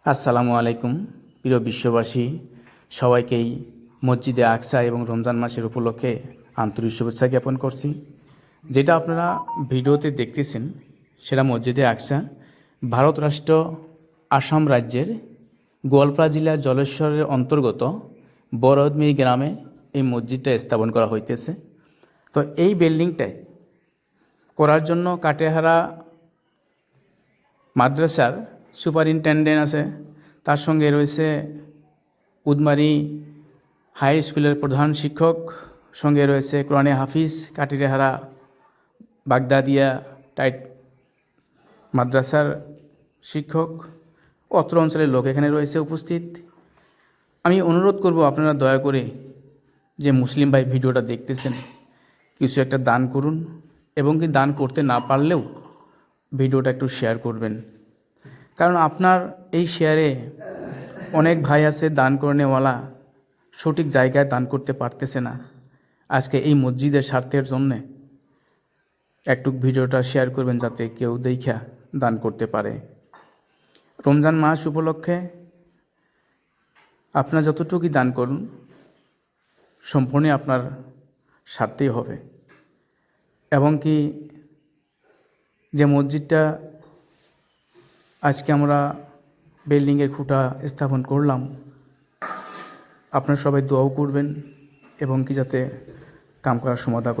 আসসালামু আলাইকুম প্রিয় বিশ্ববাসী, সবাইকেই মসজিদে আকসা এবং রমজান মাসের উপলক্ষে আন্তরিক শুভেচ্ছা জ্ঞাপন করছি। যেটা আপনারা ভিডিওতে দেখতেছেন সেটা মসজিদে আকসা, ভারত রাষ্ট্র আসাম রাজ্যের গোয়ালপাড়া জেলার জলেশ্বরের অন্তর্গত বরদমি গ্রামে এই মসজিদটা স্থাপন করা হইতেছে। তো এই বিল্ডিংটায় করার জন্য কাটেহারা মাদ্রাসার সুপারিনটেন্ডেন্ট আছে, তার সঙ্গে রয়েছে উদমারি হাই স্কুলের প্রধান শিক্ষক, সঙ্গে রয়েছে কোরআনে হাফিজ কাটিরেহারা বাগদাদিয়া টাইট মাদ্রাসার শিক্ষক, অত্র অঞ্চলের লোক এখানে রয়েছে উপস্থিত। আমি অনুরোধ করব আপনারা দয়া করে যে মুসলিম ভাই ভিডিওটা দেখতেছেন কিছু একটা দান করুন, এবং কি দান করতে না পারলেও ভিডিওটা একটু শেয়ার করবেন, কারণ আপনার এই শেয়ারে অনেক ভাই আছে দান করনেওয়ালা, সঠিক জায়গায় দান করতে পারতেছে না। আজকে এই মসজিদের স্বার্থের জন্যে একটু ভিডিওটা শেয়ার করবেন যাতে কেউ দেখা দান করতে পারে। রমজান মাস উপলক্ষে আপনার যতটুকুই দান করুন সম্পূর্ণ আপনার স্বার্থেই হবে। এবং কি যে মসজিদটা আজকে আমরা বিল্ডিংয়ের খুঁটা স্থাপন করলাম, আপনারা সবাই দোয়াও করবেন এবং কি যাতে কাম করার সমাধা